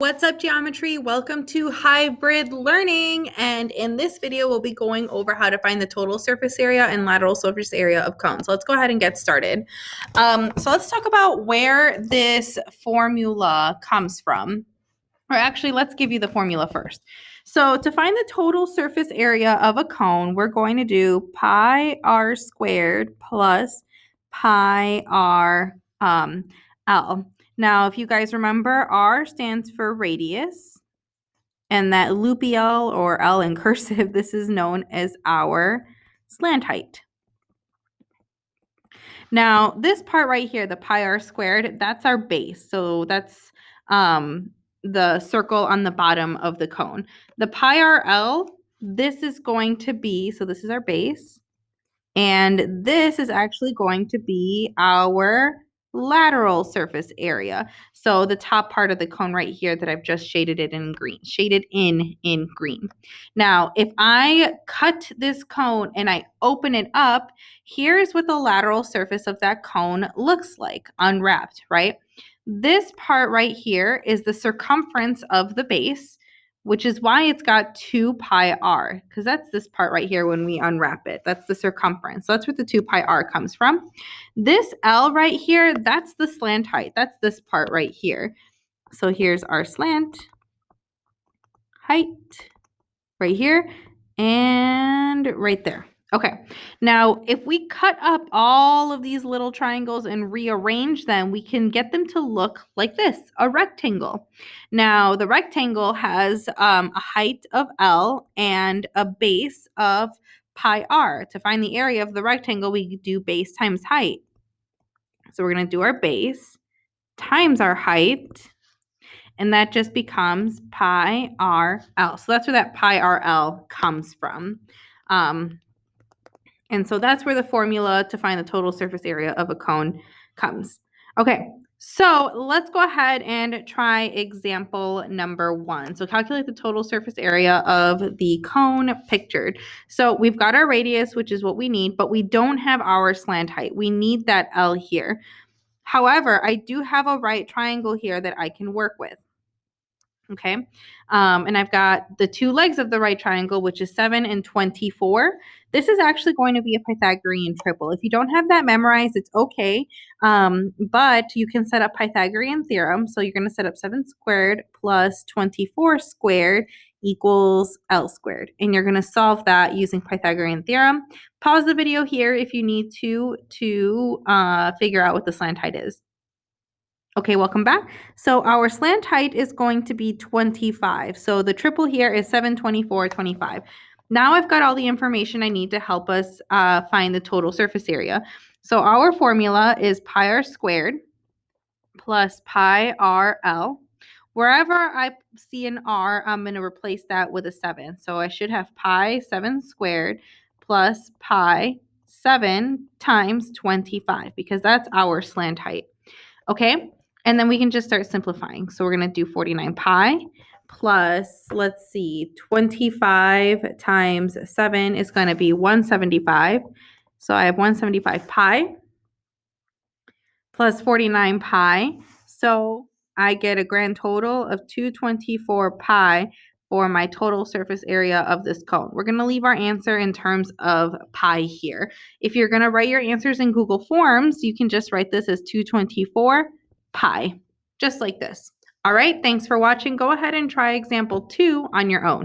What's up, geometry? Welcome to hybrid learning. And in this video, we'll be going over how to find the total surface area and lateral surface area of cones. So let's go ahead and get started. So let's talk about where this formula comes from. Or actually, let's give you the formula first. So to find the total surface area of a cone, we're going to do pi r squared plus pi r L. Now, if you guys remember, R stands for radius, and that loopy L or L in cursive, this is known as our slant height. Now, this part right here, the pi r squared, that's our base. So that's the circle on the bottom of the cone. The pi r L, this is going to be, so this is our base, and this is actually going to be our lateral surface area. So the top part of the cone right here that I've just shaded in green. Now, if I cut this cone and I open it up, here's what the lateral surface of that cone looks like unwrapped, right? This part right here is the circumference of the base, which is why it's got 2 pi r, because that's this part right here when we unwrap it. That's the circumference. So that's where the 2 pi r comes from. This L right here, that's the slant height. That's this part right here. So here's our slant height right here and right there. Okay, now if we cut up all of these little triangles and rearrange them, we can get them to look like this, a rectangle. Now, the rectangle has a height of L and a base of pi r. To find the area of the rectangle, we do base times height. So we're going to do our base times our height, and that just becomes pi r L. So that's where that pi r L comes from. And so that's where the formula to find the total surface area of a cone comes. Okay, so let's go ahead and try example number 1. So calculate the total surface area of the cone pictured. So we've got our radius, which is what we need, but we don't have our slant height. We need that L here. However, I do have a right triangle here that I can work with. Okay, and I've got the 2 legs of the right triangle, which is 7 and 24. This is actually going to be a Pythagorean triple. If you don't have that memorized, it's okay, but you can set up Pythagorean theorem. So you're going to set up 7 squared plus 24 squared equals L squared, and you're going to solve that using Pythagorean theorem. Pause the video here if you need to figure out what the slant height is. Okay, welcome back. So our slant height is going to be 25. So the triple here is 7, 24, 25. Now I've got all the information I need to help us find the total surface area. So our formula is pi r squared plus pi r L. Wherever I see an r, I'm going to replace that with a 7. So I should have pi 7 squared plus pi 7 times 25, because that's our slant height. Okay, and then we can just start simplifying. So we're going to do 49 pi plus, let's see, 25 times 7 is going to be 175. So I have 175 pi plus 49 pi. So I get a grand total of 224 pi for my total surface area of this cone. We're going to leave our answer in terms of pi here. If you're going to write your answers in Google Forms, you can just write this as 224 pi, just like this. All right, thanks for watching. Go ahead and try example 2 on your own.